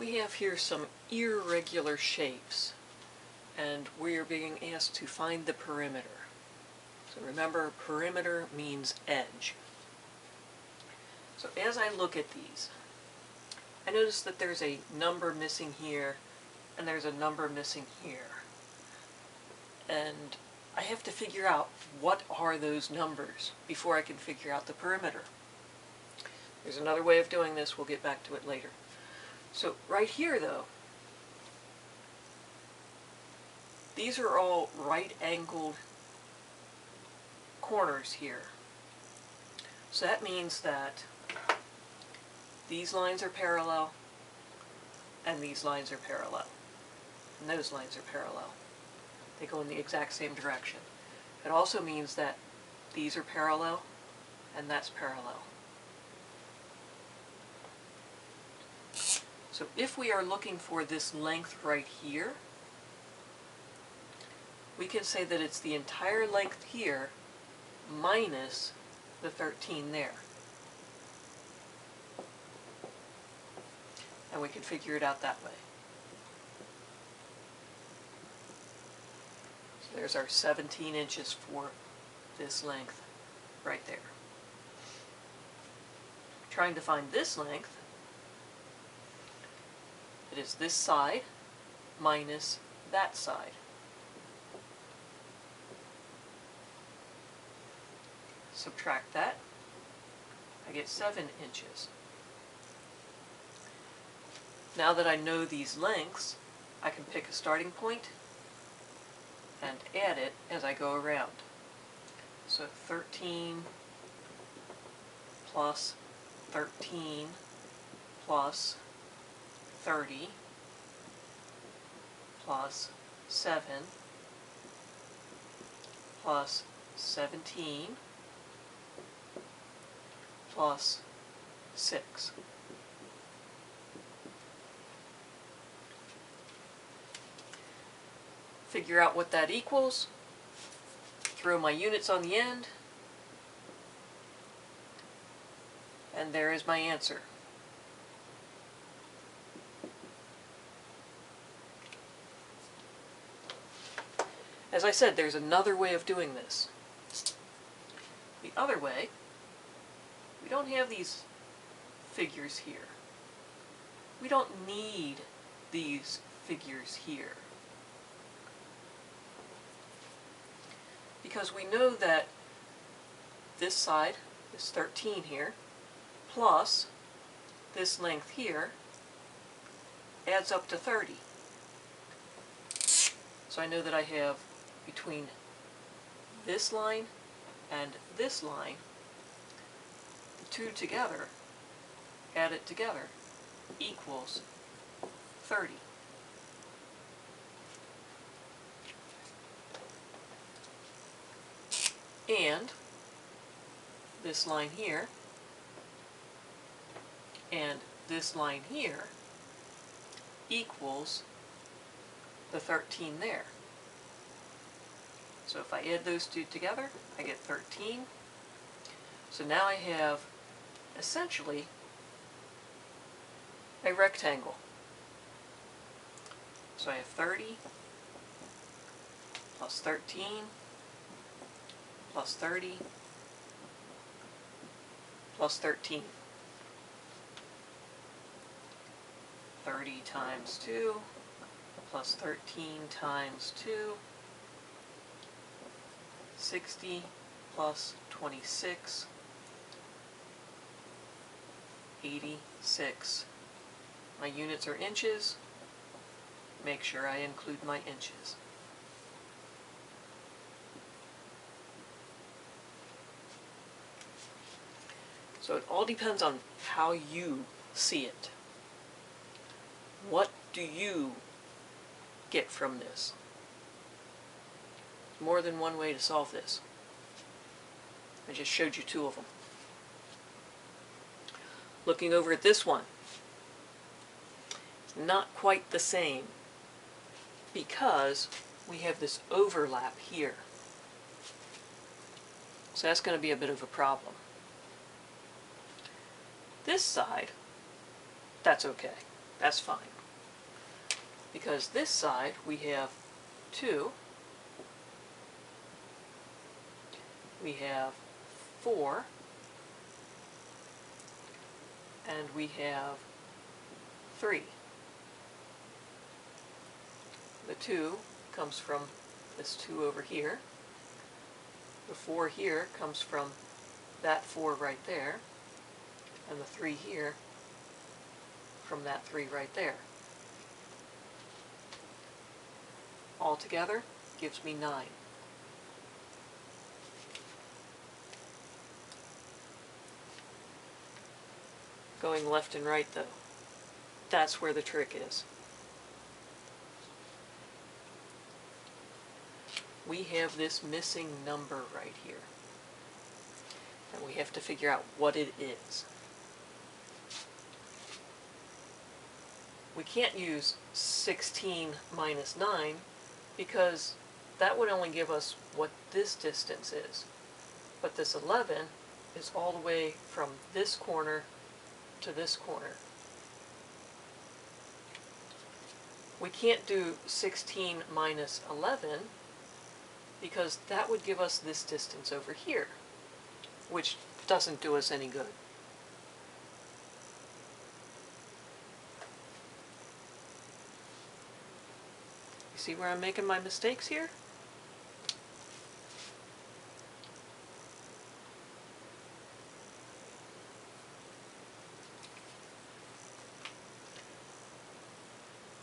We have here some irregular shapes, and we are being asked to find the perimeter. So remember, perimeter means edge. So as I look at these, I notice that there's a number missing here, and there's a number missing here. And I have to figure out what are those numbers before I can figure out the perimeter. There's another way of doing this, we'll get back to it later. So right here though, these are all right-angled corners here. So that means that these lines are parallel, and these lines are parallel, and those lines are parallel. They go in the exact same direction. It also means that these are parallel, and that's parallel. So if we are looking for this length right here, we can say that it's the entire length here minus the 13 there. And we can figure it out that way. So there's our 17 inches for this length right there. Trying to find this length, it is this side minus that side. Subtract that, I get 7 inches. Now that I know these lengths, I can pick a starting point and add it as I go around. So 13 plus 13 plus 30 plus 7 plus 17 plus 6. Figure out what that equals, throw my units on the end, and there is my answer. As I said, there's another way of doing this. The other way, we don't have these figures here. We don't need these figures here. Because we know that this side, this 13 here, plus this length here, adds up to 30. So I know that I have between this line and this line, the two together, added together, equals 30. And this line here and this line here equals the 13 there. So if I add those two together, I get 13. So now I have essentially a rectangle. So I have 30 plus 13 plus 30 plus 13. 30 times 2 plus 13 times 2, 60 plus 26, 86. My units are inches. Make sure I include my inches. So it all depends on how you see it. What do you get from this? There's more than one way to solve this. I just showed you two of them. Looking over at this one, it's not quite the same because we have this overlap here. So that's going to be a bit of a problem. This side, that's okay. That's fine. Because this side we have 2, we have 4, and we have 3. The 2 comes from this 2 over here. The 4 here comes from that 4 right there. And the 3 here from that 3 right there. Altogether gives me 9. Going left and right though, that's where the trick is. We have this missing number right here, and we have to figure out what it is. We can't use 16 minus 9 because that would only give us what this distance is. But this 11 is all the way from this corner to this corner. We can't do 16 minus 11 because that would give us this distance over here, which doesn't do us any good. You see where I'm making my mistakes here?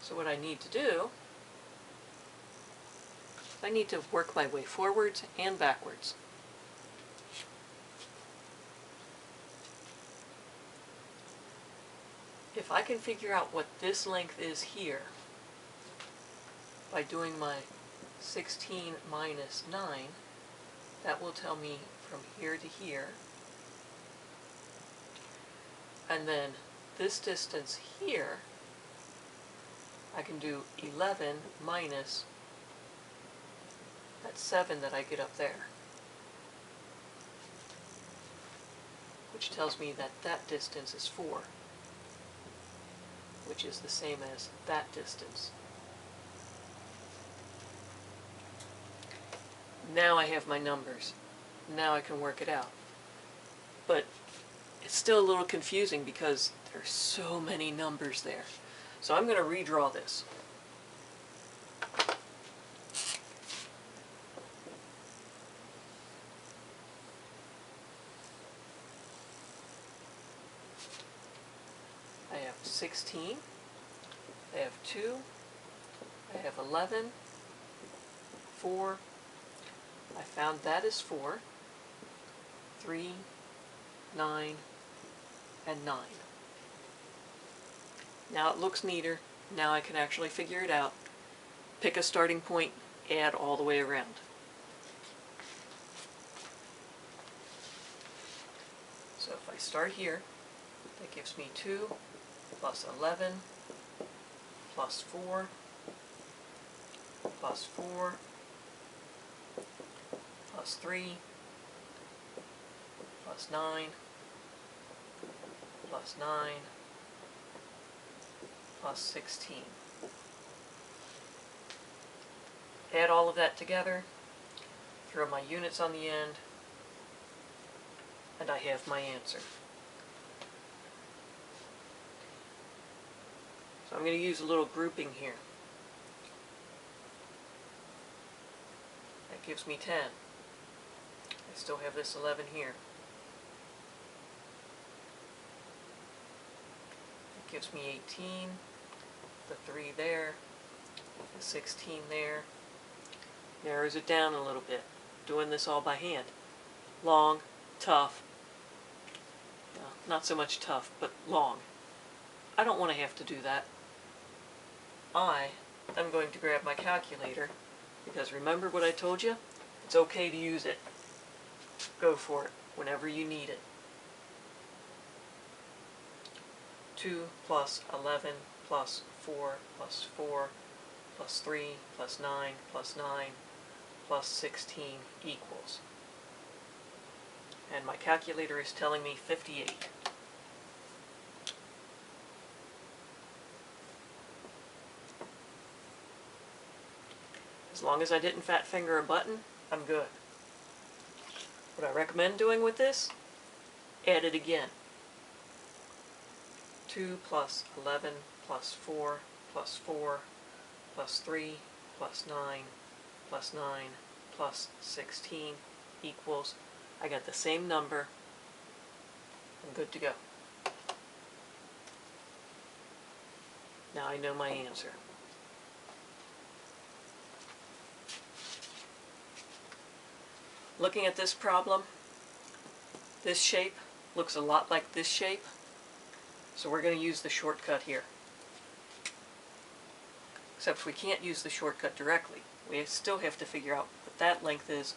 So what I need to do, I need to work my way forwards and backwards. If I can figure out what this length is here by doing my 16 minus 9, that will tell me from here to here. And then this distance here, I can do 11 minus that 7 that I get up there, which tells me that that distance is 4, which is the same as that distance. Now I have my numbers. Now I can work it out. But it's still a little confusing because there's so many numbers there. So I'm going to redraw this. I have 16, I have 2, I have 11, 4, I found that is 4, 3, 9, and 9. Now it looks neater. Now I can actually figure it out. Pick a starting point, add all the way around. So if I start here, that gives me 2 plus 11 plus 4 plus 4 plus 3 plus 9 plus 9 plus 16. Add all of that together, throw my units on the end, and I have my answer. So I'm going to use a little grouping here. That gives me 10. I still have this 11 here. That gives me 18, the 3 there, the 16 there. Narrows it down a little bit. Doing this all by hand. Long, tough. Well, not so much tough, but long. I don't want to have to do that. I am going to grab my calculator, because remember what I told you? It's okay to use it. Go for it whenever you need it. 2 plus 11 plus 4 plus 4 plus 3 plus 9 plus 9 plus 16 equals. And my calculator is telling me 58. As long as I didn't fat finger a button, I'm good. What I recommend doing with this, add it again. 2 plus 11 plus 4 plus 4 plus 3 plus 9 plus 9 plus 16 equals, I got the same number. I'm good to go. Now I know my answer. Looking at this problem, this shape looks a lot like this shape, so we're going to use the shortcut here. Except we can't use the shortcut directly. We still have to figure out what that length is,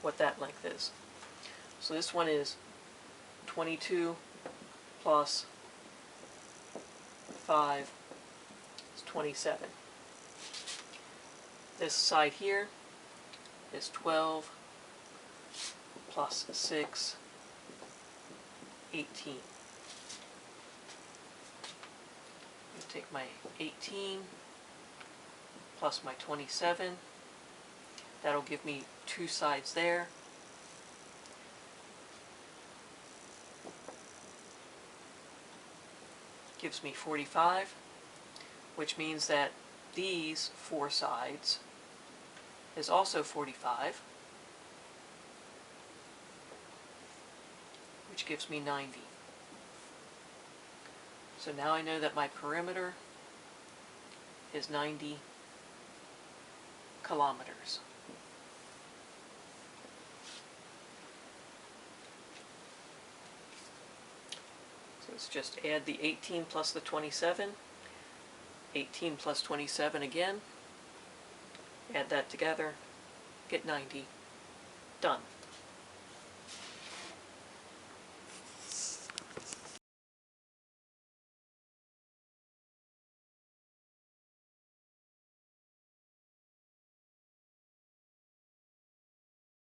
what that length is. So this one is 22 plus 5 is 27. This side here is 12 plus 6, 18. I'll take my 18 plus my 27. That'll give me two sides there. Gives me 45, which means that these four sides is also 45, which gives me 90. So now I know that my perimeter is 90 kilometers. So let's just add the 18 plus the 27. 18 plus 27 again. Add that together. Get 90. Done.